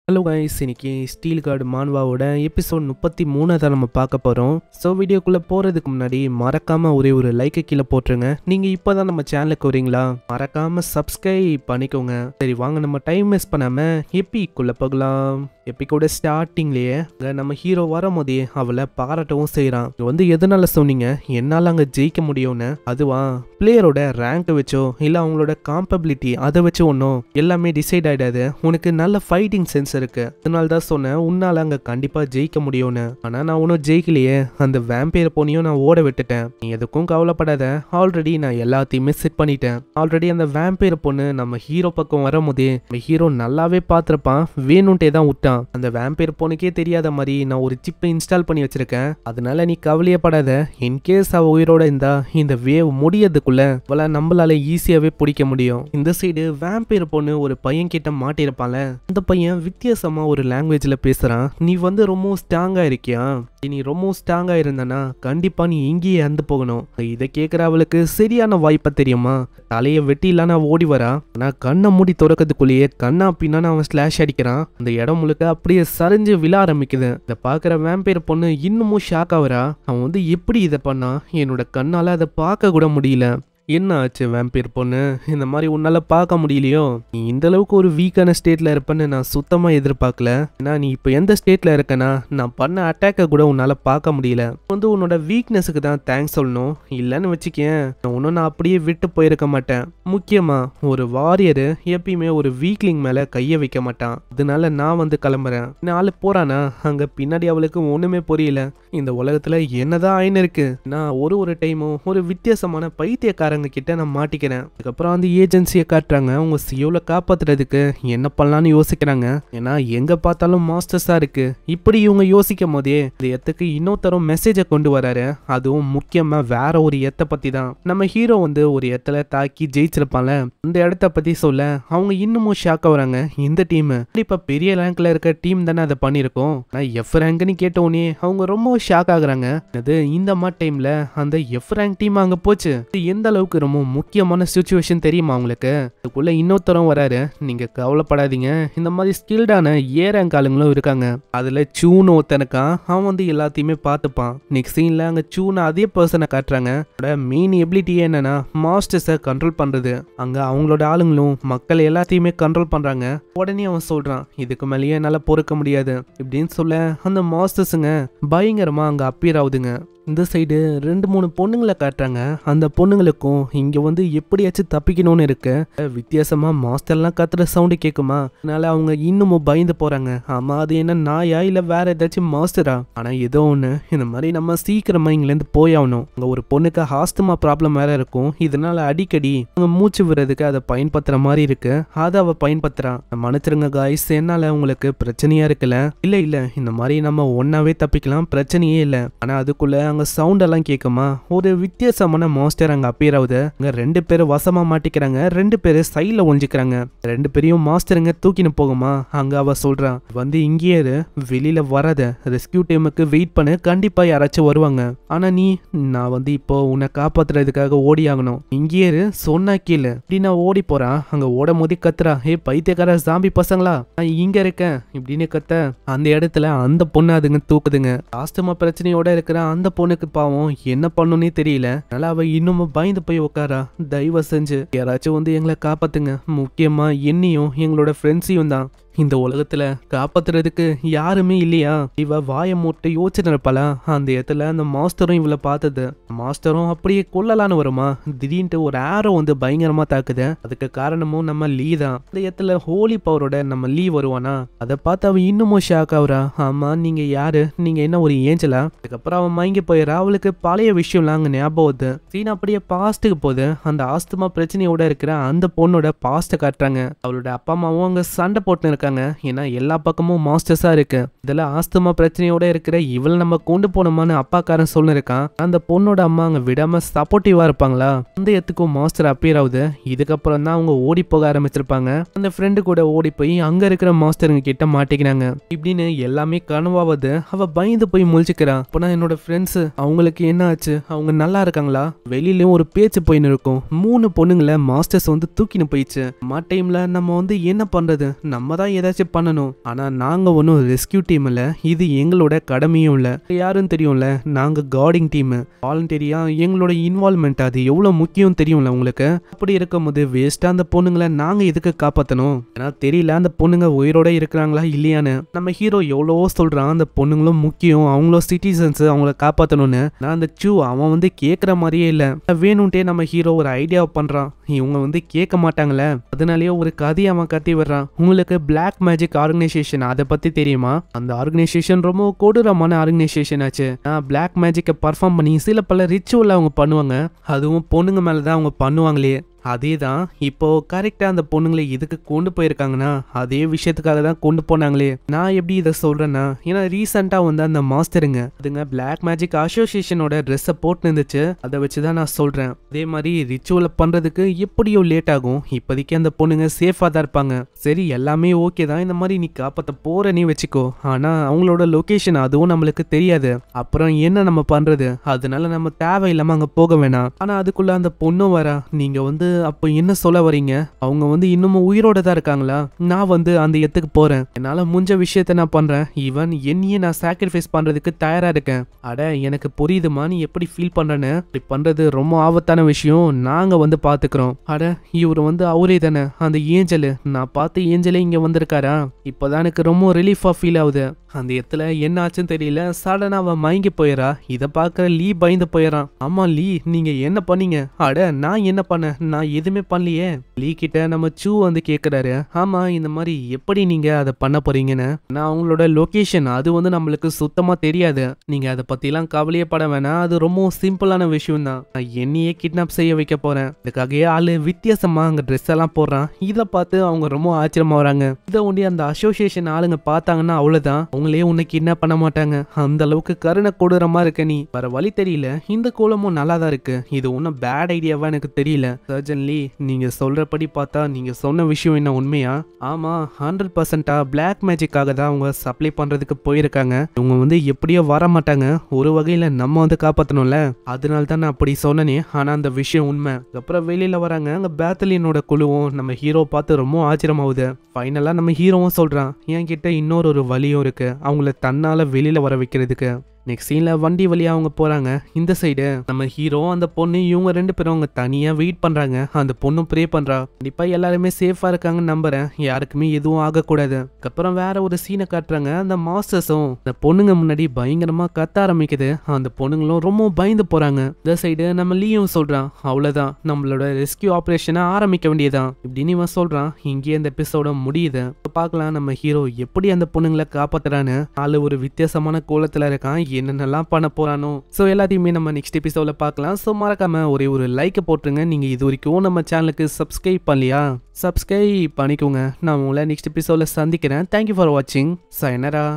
Hello guys, இன்னைக்கு steel card மான்வாவோட episode 33 தான் நம்ம பார்க்க போகிறோம். ஸோ வீடியோக்குள்ளே போகிறதுக்கு முன்னாடி மறக்காமல் ஒரே ஒரு லைக்கை கீழே போட்டுருங்க. நீங்கள் இப்போ தான் நம்ம சேனலுக்கு வரீங்களா, மறக்காமல் சப்ஸ்கிரைப் பண்ணிக்கோங்க. சரி வாங்க, நம்ம டைம் வேஸ்ட் பண்ணாமல் எப்பிக்குள்ளே போகலாம். எப்பிக்கோட ஸ்டார்டிங்லேயே நம்ம ஹீரோ வரும்போதே அவளை பாராட்டவும் செய்கிறான். வந்து எதனால சொன்னீங்க என்னால் அங்கே ஜெயிக்க முடியும்னு? அதுவா, பிளேயரோட ரேங்க் வச்சோ இல்லை அவங்களோட காம்பபிலிட்டி அதை வச்சு ஒன்றும் எல்லாமே டிசைட் ஆகிடாது. உனக்கு நல்ல ஃபைட்டிங் சென்ஸ் இருக்கு, அதனால தான் சொன்னேன் உன்னால அங்கே கண்டிப்பாக ஜெயிக்க முடியும்னு. ஆனால் நான் ஒன்றும் ஜெயிக்கலையே, அந்த வேம்பையர் போனியும் நான் ஓட விட்டுட்டேன். நீ எதுக்கும் கவலைப்படாத, ஆல்ரெடி நான் எல்லாத்தையுமே செட் பண்ணிட்டேன். ஆல்ரெடி அந்த வேம்பையர் பொண்ணு நம்ம ஹீரோ பக்கம் வரும்போதே நம்ம ஹீரோ நல்லாவே பார்த்துருப்பான், வேணும்ட்டே தான் விட்டான். அந்த வேம்பையர் பொண்ணுக்கே தெரியாத மாதிரி நான் ஒரு சிப்பை இன்ஸ்டால் பண்ணி வச்சிருக்கேன். அதனால நீ கவலையப்படாத. இன்கேஸ் அவ உயிரோட இருந்தா இந்த வேவ் முடியறதுக்குள்ள அவளை நம்மளால ஈஸியாவே பிடிக்க முடியும். இந்த சைடு வேம்பையர் பொண்ணு ஒரு பையன் கிட்ட மாட்டிருப்பான்ல, அந்த பையன் வித்தியாசமா ஒரு லாங்குவேஜ்ல பேசுறான். நீ வந்து ரொம்ப ஸ்ட்ராங்கா இருக்கியா, நீ ரொம்ப ஸ்ட்ராங்கா இருந்தனா கண்டிப்பா நீ இங்கேயே இறந்து போகணும். இதை கேட்கிற அவளுக்கு சரியான வாய்ப்பா தெரியுமா, தலையை வெட்டிலான ஓடி வரா. ஆனா கண்ணை மூடி துறக்கிறதுக்குள்ளேயே கண்ணா பின்னான்னு அவன் ஸ்லாஷ் அடிக்கிறான். அந்த இடம் முழுக்க அப்படியே சரிஞ்சு விழ ஆரம்பிக்குது. இதை பாக்குற வேம்பையர் பொண்ணு இன்னமும் ஷாக் ஆகுறா. அவன் வந்து எப்படி இதை பண்ணா, என்னோட கண்ணால அதை பார்க்க கூட முடியல. என்ன ஆச்சு வேம்பையர் பொண்ணு, இந்த மாதிரி உன்னால பார்க்க முடியலையோ? நீ இந்த அளவுக்கு ஒரு வீக்கான ஸ்டேட்ல இருப்பேன்னு நான் சுத்தமா எதிர்பார்க்கல. ஏன்னா நீ இப்போ எந்த ஸ்டேட்ல இருக்கனா, நான் பண்ண அட்டாக்கை கூட உன்னால பார்க்க முடியல. வந்து உன்னோட வீக்னஸுக்கு தான் தேங்க்ஸ் சொல்லணும். இல்லைன்னு வச்சுக்கேன் ஒன்னும் நான் அப்படியே விட்டு போயிருக்க மாட்டேன். முக்கியமா ஒரு வாரியரு எப்பயுமே ஒரு வீக்லிங் மேல கைய வைக்க மாட்டான். அதனால நான் வந்து கிளம்புறேன். நாலு போறானா, அங்க பின்னாடி அவளுக்கு ஒண்ணுமே புரியல. இந்த உலகத்துல என்னதான் ஆயின்னு இருக்கு, நான் ஒரு டைமும் ஒரு வித்தியாசமான பைத்தியக்காரங்க கிட்ட நான் மாட்டிக்கிறேன். அதுக்கப்புறம் அந்த ஏஜென்சியை காட்டுறாங்க. அவங்க சியோல காப்பாத்துறதுக்கு என்ன பண்ணலான்னு யோசிக்கிறாங்க. ஏன்னா எங்க பார்த்தாலும் மாஸ்டர்ஸா இருக்கு. இப்படி இவங்க யோசிக்கும் போதே இந்த எத்துக்கு இன்னொருத்தரும் மெசேஜை கொண்டு வராரு. அதுவும் முக்கியமா வேற ஒரு எத்தை பத்தி தான். நம்ம ஹீரோ வந்து ஒரு எத்துல தாக்கி ஜெயிச்சிருப்பான்ல, அந்த இடத்த பத்தி சொல்ல அவங்க இன்னமும் ஷாக் ஆகுறாங்க. இந்த டீம் இப்ப பெரிய ரேங்க்ல இருக்க டீம் தானே அதை பண்ணிருக்கோம். எஃப் ரேங்க்னு கேட்டோன்னே அவங்க ரொம்ப ஷாக் ஆகுறாங்க. அது இந்த மாதிரி டைம்ல அந்த எஃப் ரேங்க் டீம் அங்க போச்சு. எந்த அளவுக்கு ரொம்ப முக்கியமான சிச்சுவேஷன் தெரியுமா உங்களுக்கு? அதுக்குள்ள இன்னொருத்தரும் வராரு. நீங்க கவலைப்படாதீங்க, இந்த மாதிரி ஸ்கில்டான ஏ ரேங்க் ஆளுங்களும் இருக்காங்க. அதுல சூன்னு ஒருத்தனுக்கா, அவன் வந்து எல்லாத்தையுமே பார்த்துப்பான். நெக்ஸ்ட் சீன்ல அங்க சூன்னு அதே பர்சனை காட்டுறாங்க. மெயின் எபிலிட்டி என்னன்னா மாஸ்டர்ஸை கண்ட்ரோல் பண்றது. அங்க அவங்களோட ஆளுங்களும் மக்கள் எல்லாத்தையுமே கண்ட்ரோல் பண்றாங்க. உடனே அவன் சொல்றான், இதுக்கு மேலேயே என்னால பொறுக்க முடியாது இப்படின்னு சொல்ல அந்த மாஸ்டர்ஸுங்க பயங்கரமா அங்க அப்பியர் ஆகுதுங்க. இந்த சைடு 2-3 பொண்ணுங்களை காட்டுறாங்க. அந்த பொண்ணுங்களுக்கும் இங்க வந்து எப்படியாச்சும் தப்பிக்கணும்னு இருக்கு. வித்தியாசமா மாஸ்டர்லாம் கத்துற சவுண்டு கேட்குமா, அதனால அவங்க இன்னமும் பயந்து போறாங்க. ஆமா, அது என்ன நாயா இல்ல வேற ஏதாச்சும் மாஸ்டரா? ஆனா ஏதோ ஒண்ணு, இந்த மாதிரி நம்ம சீக்கிரமா இங்க இருந்து போயாகணும். அங்க ஒரு பொண்ணுக்கு ஆஸ்துமா ப்ராப்ளம் வேற இருக்கும். இதனால அடிக்கடி அவங்க மூச்சு விடுறதுக்கு அதை பயன்படுத்துற மாதிரி இருக்கு. அதை அவ பயன்படுத்துறான். மன்னிச்சிருங்க காய்ஸ், என்னால உங்களுக்கு பிரச்சனையா இருக்குல்ல? இல்ல இந்த மாதிரி நம்ம ஒன்னாவே தப்பிக்கலாம், பிரச்சனையே இல்லை. ஆனா அதுக்குள்ள சவுண்ட் எல்லாம் கேட்குமா, ஒரு வித்தியாசமான மாஸ்டர் அங்க அப்பியர் ஆகுது. அங்க 2 பேரும் வசமா மாட்டிக்கிறாங்க. 2 பேரும் சைட்ல ஒழிஞ்சுக்கிறாங்க. 2 பேரையும் மாஸ்டருங்க தூக்கின்னு போகுமா. அங்க அவ சொல்றான், வந்து இங்கேயே வெளியில வராத, ரெஸ்கியூ டீமுக்கு வெயிட் பண்ணு, கண்டிப்பா யாராச்சும் வருவாங்க. ஆனா நான் வந்து இப்போ உன்னை காப்பாத்துறதுக்காக ஓடி ஆகணும். இங்கேயே சொன்னா கீழே இப்படி நான் ஓடி போறான். அங்க ஓடும் போதே கத்துறா, ஏ பைத்தியக்கார ஜாம்பி பசங்களா, நான் இங்க இருக்கேன் இப்படின்னு கத்த. அந்த இடத்துல அந்த பொண்ணு அதுங்க தூக்குதுங்க. ஆஸ்துமா பிரச்சனையோட இருக்கிற அந்த பொண்ணுக்கு பாவம் என்ன பண்ணுன்னே தெரியல. அதனால அவ இன்னமும் பயந்து போய் உட்காரா. தயவு செஞ்சு யாராச்சும் வந்து எங்களை காப்பாத்துங்க, முக்கியமா என்னையும் எங்களோட ஃப்ரெண்ட்ஸையும் தான். இந்த உலகத்துல காப்பாத்துறதுக்கு யாருமே இல்லையா? இவ வாய மூட்டை யோசிச்சுட்டு இருப்பாளா? அந்த இடத்துல அந்த மாஸ்டரும் இவளை பார்த்தது. மாஸ்டரும் அப்படியே கொல்லலான்னு வருமா, திடீர்னு ஒரு ஆரோ வந்து பயங்கரமா தாக்குது. அதுக்கு காரணமும் நம்ம லீ தான். இந்த இடத்துல ஹோலி பவரோட நம்ம லீ வருவானா, அதை பார்த்து அவ இன்னமும் ஷாக் ஆகுறா. ஆமா, நீங்க யாரு? நீங்க என்ன ஒரு ஏஞ்சலா? அதுக்கப்புறம் அவன் மயங்கி போயிடறா. அவளுக்கு பழைய விஷயம்லாம் அங்க ஞாபகம் வருது. சீன் அப்படியே பாஸ்ட்டுக்கு போகுது. அந்த ஆஸ்துமா பிரச்சனையோட இருக்கிற அந்த பொண்ணோட பாஸ்ட்டை காட்டுறாங்க. அவளோட அப்பா அம்மாவும் அங்க சண்டை போட்டு இருக்காங்க. ஏன்னா எல்லா பக்கமும் மாஸ்டர்ஸா இருக்கு. இதுல ஆஸ்துமா பிரச்சனையோட இருக்கிற இவள் நம்ம கொண்டு போனோமான்னு அப்பாக்காரன் சொல்லிருக்கான். அந்த பொண்ணோட அம்மா அங்க விடாம சப்போர்ட்டிவா இருப்பாங்களா? அந்த இடத்துக்கும் மாஸ்டர் அப்பியர் ஆகுது. இதுக்கப்புறம் தான் அவங்க ஓடி போக ஆரம்பிச்சிருப்பாங்க. அந்த ஃப்ரெண்டு கூட ஓடி போய் அங்க இருக்கிற மாஸ்டருங்க கிட்ட மாட்டிக்கிறாங்க. இப்படின்னு எல்லாமே கனவாவது. அவ பயந்து போய் முழிச்சுக்கிறா. அப்பனா என்னோட ஃப்ரெண்ட்ஸ் அவங்களுக்கு என்ன ஆச்சு, அவங்க நல்லா இருக்காங்களா? வெளியிலயும் ஒரு பேச்சு போயின்னு இருக்கும். 3 பொண்ணுங்களை மாஸ்டர்ஸ் வந்து தூக்கின்னு போயிடுச்சு. டைம்ல நம்ம வந்து என்ன பண்றது, நம்ம தான் தான் ஏதாச்சும் பண்ணணும். ஆனா நாங்க ஒன்றும் ரெஸ்கியூ டீம் இல்ல, இது எங்களோட கடமையும் இல்ல. யாருன்னு தெரியும்ல, நாங்க கார்டிங் டீம். வாலண்டியரியா எங்களோட இன்வால்வ்மெண்ட் அது எவ்வளவு முக்கியம் தெரியும்ல உங்களுக்கு. அப்படி இருக்கும்போது வேஸ்டா அந்த பொண்ணுங்களை நாங்க எதுக்கு காப்பாத்தணும்? ஏன்னா தெரியல அந்த பொண்ணுங்க உயிரோட இருக்கிறாங்களா இல்லையான்னு. நம்ம ஹீரோ எவ்வளவோ சொல்றான், அந்த பொண்ணுங்களும் முக்கியம், அவங்களும் சிட்டிசன்ஸ், அவங்கள காப்பாத்தணும்னு. நான் அந்த சூ அவன் வந்து கேட்குற மாதிரியே இல்ல. வேணும்ட்டே நம்ம ஹீரோ ஒரு ஐடியாவை பண்றான். இவங்க வந்து கேட்க மாட்டாங்களே, அதனாலேயே ஒரு கதையை அவன் கத்தி வர்றான். உங்களுக்கு பிளாக் மேஜிக் ஆர்கனைசேஷன் அதை பத்தி தெரியுமா? அந்த ஆர்கனைசேஷன் ரொம்ப கொடூரமான ஆர்கனைசேஷன் ஆச்சு. பிளாக் மேஜிக்கை பர்ஃபார்ம் பண்ணி சில பல ரிச்சுவல் அவங்க பண்ணுவாங்க. அதுவும் பொண்ணுங்க மேலதான் அவங்க பண்ணுவாங்களே. அதே தான் இப்போ கரெக்டா அந்த பொண்ணுங்களை எதுக்கு கொண்டு போயிருக்காங்கன்னா அதே விஷயத்துக்காக தான் கொண்டு போனாங்களே. நான் எப்படி இதை சொல்றேன்னா, ஏன்னா ரீசெண்டா வந்து அந்த மாஸ்டருங்க அதுங்க பிளாக் மேஜிக் அசோசியேஷனோட ட்ரெஸ்ஸை போட்டு இருந்துச்சு. அதை வச்சுதான் நான் சொல்றேன். அதே மாதிரி ரிச்சுவலை பண்றதுக்கு எப்படியோ லேட் ஆகும். இப்போதைக்கு அந்த பொண்ணுங்க சேஃபா தான் இருப்பாங்க. சரி எல்லாமே ஓகே தான், இந்த மாதிரி நீ காப்பாத்த போறனே வச்சுக்கோ. ஆனா அவங்களோட லொகேஷன் அதுவும் நம்மளுக்கு தெரியாது. அப்புறம் என்ன நம்ம பண்றது? அதனால நம்ம தேவையில்லாம அங்க போக வேணாம். ஆனா அதுக்குள்ள அந்த பொண்ணும் வரா. நீங்க வந்து அப்போ என்ன சொல்ல வரீங்க? அவங்க வந்து இன்னமும் உயிரோட தான் இருக்காங்களா? நான் வந்து அந்த இடத்துக்கு போறேன், என்னால முடிஞ்ச விஷயத்த நான் பண்றேன். ஈவன் என்னையே நான் சாக்ரிஃபைஸ் பண்றதுக்கு தயாரா இருக்கேன். அட எனக்கு புரியுதுமா நீ எப்படி ஃபீல் பண்றேன்னு. இப்படி பண்றது ரொம்ப ஆபத்தான விஷயம், நாங்க வந்து பாத்துக்கிறோம். அட இவர் வந்து அவரே தானே அந்த ஏஞ்சலு, நான் பார்த்து ஏஞ்சலே இங்க வந்திருக்காரா? இப்பதான் எனக்கு ரொம்ப ரிலீஃபா ஃபீல் ஆகுது. அந்த இடத்துல என்ன ஆச்சுன்னு தெரியல, சடனா அவன் மயங்கி போயிடறா. இதை பார்க்குற லீ பயந்து போயிடறான். ஆமா லீ நீங்க என்ன பண்ணீங்க? அட நான் என்ன பண்ணேன்? நான் எதுவுமே பண்ணலையே. லீ கிட்ட நம்ம சூ வந்து கேட்குறாரு, ஆமா இந்த மாதிரி எப்படி நீங்க அதை பண்ண போறீங்கன்னு. நான் அவங்களோட லொகேஷன் அது வந்து நம்மளுக்கு சுத்தமா தெரியாது. நீங்க அதை பத்திலாம் கவலையே பட வேணாம், அது ரொம்ப சிம்பிளான விஷயம் தான். நான் என்னையே கிட்னாப் செய்ய வைக்க போறேன். இதுக்காகவே ஆளு வித்தியாசமா அங்க ட்ரெஸ் எல்லாம் போடுறான். இதை பார்த்து அவங்க ரொம்ப ஆச்சரியமா வராங்க. இதை ஒண்டி அந்த அசோசியேஷன் ஆளுங்க பார்த்தாங்கன்னா அவ்வளவுதான், அவங்களே உன்னை கிட்னாப் பண்ண மாட்டாங்க. அந்த அளவுக்கு கருணை கொடூரமா இருக்க நீ. வேற வழி தெரியல. இந்த கோலமும் நல்லா தான் இருக்கு, இது ஒன்றும் பேட் ஐடியாவா எனக்கு தெரியல. சர்ஜன்லி நீங்க சொல்றபடி பார்த்தா நீங்க சொன்ன விஷயம் என்ன உண்மையா? ஆமா 100% பிளாக் மேஜிக்காக தான் அவங்க சப்ளை பண்றதுக்கு போயிருக்காங்க. இவங்க வந்து எப்படியோ வர மாட்டாங்க. ஒரு வகையில நம்ம வந்து காப்பாத்தணும்ல, அதனால தான் நான் அப்படி சொன்னனே. ஆனா அந்த விஷயம் உண்மை. அப்புறம் வெளியில வராங்க. அங்க பேத்தலியனோட குழுவும் நம்ம ஹீரோ பார்த்து ரொம்ப ஆச்சரியமாகுது. ஃபைனலா நம்ம ஹீரோவும் சொல்றான், என்கிட்ட இன்னொரு வழியும் இருக்கு அவங்கள தன்னால வெளியில வர வைக்கிறதுக்கு. நெக்ஸ்ட் சீன்ல வண்டி வழியா அவங்க போறாங்க. இந்த சைடு நம்ம ஹீரோ அந்த பொண்ணு இவங்க ரெண்டு பேரும் அவங்க தனியா வெயிட் பண்றாங்க. அந்த பொண்ணும் ப்ரே பண்றா, கண்டிப்பா எல்லாருமே சேஃபா இருக்காங்கன்னு நம்புறேன், யாருக்குமே எதுவும் ஆகக்கூடாது. அதுக்கப்புறம் வேற ஒரு சீனை காட்டுறாங்க. அந்த மாஸ்டர்ஸும் அந்த பொண்ணுங்க முன்னாடி பயங்கரமா கத்த ஆரம்பிக்குது. அந்த பொண்ணுங்களும் ரொம்ப பயந்து போறாங்க. இந்த சைடு நம்ம லீயும் சொல்றான், அவ்வளவுதான் நம்மளோட ரெஸ்கியூ ஆபரேஷனை ஆரம்பிக்க வேண்டியதான் இப்படின்னு இவன் சொல்றான். இங்கே இந்த எபிசோட முடியுது. பார்க்கலாம் நம்ம ஹீரோ எப்படி அந்த பொண்ணுங்களை காப்பாத்துறான்னு. ஆளு ஒரு வித்தியாசமான கோலத்துல இருக்கான், என்னென்னலாம் பண்ண போறானோ. ஸோ எல்லாத்தையுமே நம்ம நெக்ஸ்ட் எபிசோட்ல பார்க்கலாம். ஸோ மறக்காம ஒரு லைக் போட்டுருங்க. நீங்க இது வரைக்கும் நம்ம சேனலுக்கு சப்ஸ்கிரைப் பண்ணலையா? சப்ஸ்கிரைப் பண்ணிக்கோங்க. நான் உங்களை நெக்ஸ்ட் எபிசோட்ல சந்திக்கிறேன். தேங்க்யூ ஃபார் வாட்சிங். சயனரா.